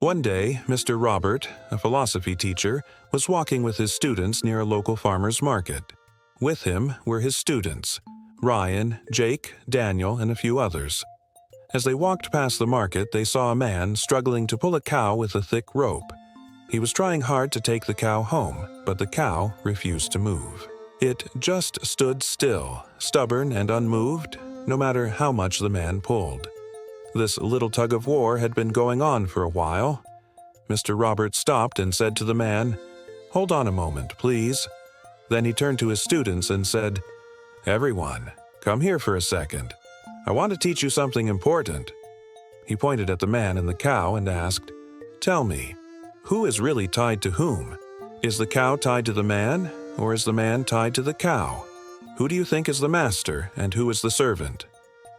One day, Mr. Robert, a philosophy teacher, was walking with his students near a local farmer's market. With him were his students, Ryan, Jake, Daniel, and a few others. As they walked past the market, they saw a man struggling to pull a cow with a thick rope. He was trying hard to take the cow home, but the cow refused to move. It just stood still, stubborn and unmoved, no matter how much the man pulled. This little tug-of-war had been going on for a while. Mr. Robert stopped and said to the man, "Hold on a moment, please." Then he turned to his students and said, "Everyone, come here for a second. I want to teach you something important." He pointed at the man and the cow and asked, "Tell me, who is really tied to whom? Is the cow tied to the man, or is the man tied to the cow? Who do you think is the master, and who is the servant?"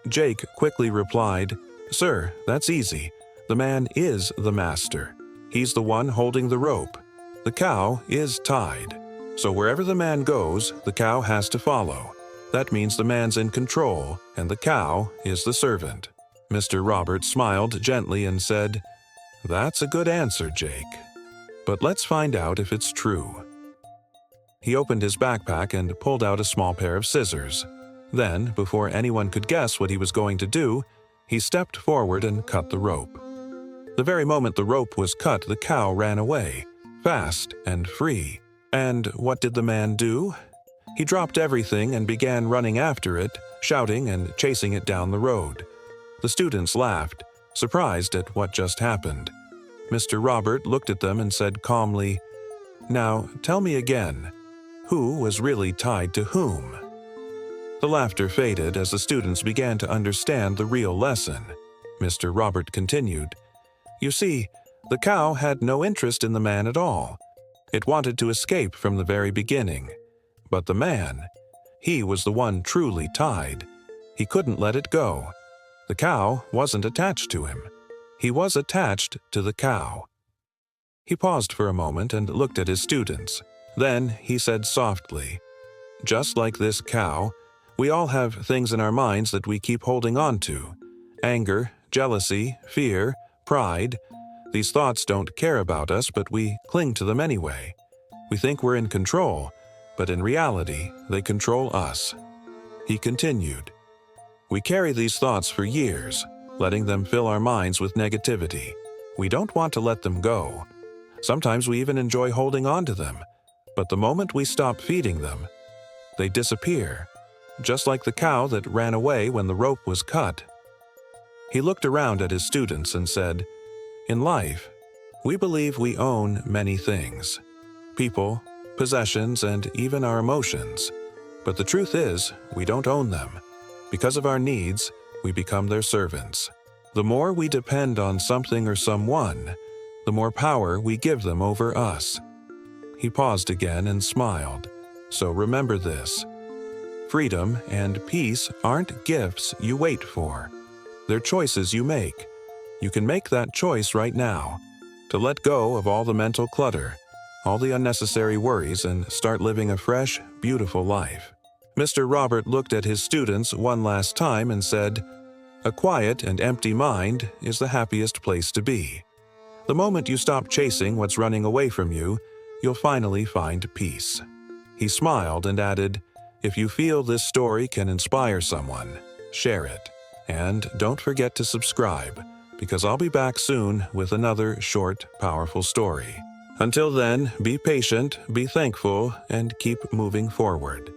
Jake quickly replied, "Sir, that's easy. The man is the master. He's the one holding the rope. The cow is tied. So wherever the man goes, the cow has to follow. That means the man's in control, and the cow is the servant." Mr. Robert smiled gently and said, "That's a good answer, Jake. But let's find out if it's true." He opened his backpack and pulled out a small pair of scissors. Then, before anyone could guess what he was going to do, he stepped forward and cut the rope. The very moment the rope was cut, the cow ran away, fast and free. And what did the man do? He dropped everything and began running after it, shouting and chasing it down the road. The students laughed, surprised at what just happened. Mr. Robert looked at them and said calmly, "Now, tell me again, who was really tied to whom?" The laughter faded as the students began to understand the real lesson. Mr. Robert continued, "You see, the cow had no interest in the man at all. It wanted to escape from the very beginning. But the man, he was the one truly tied. He couldn't let it go. The cow wasn't attached to him. He was attached to the cow." He paused for a moment and looked at his students. Then he said softly, "Just like this cow, we all have things in our minds that we keep holding on to. Anger, jealousy, fear, pride. These thoughts don't care about us, but we cling to them anyway. We think we're in control, but in reality, they control us." He continued, "We carry these thoughts for years, letting them fill our minds with negativity. We don't want to let them go. Sometimes we even enjoy holding on to them, but the moment we stop feeding them, they disappear, just like the cow that ran away when the rope was cut." He looked around at his students and said, "In life, we believe we own many things: people, possessions, and even our emotions. But the truth is, we don't own them. Because of our needs, we become their servants. The more we depend on something or someone, the more power we give them over us." He paused again and smiled. "So remember this. Freedom and peace aren't gifts you wait for. They're choices you make. You can make that choice right now, to let go of all the mental clutter, all the unnecessary worries, and start living a fresh, beautiful life." Mr. Robert looked at his students one last time and said, "A quiet and empty mind is the happiest place to be. The moment you stop chasing what's running away from you, you'll finally find peace." He smiled and added, "If you feel this story can inspire someone, share it. And don't forget to subscribe, because I'll be back soon with another short, powerful story. Until then, be patient, be thankful, and keep moving forward.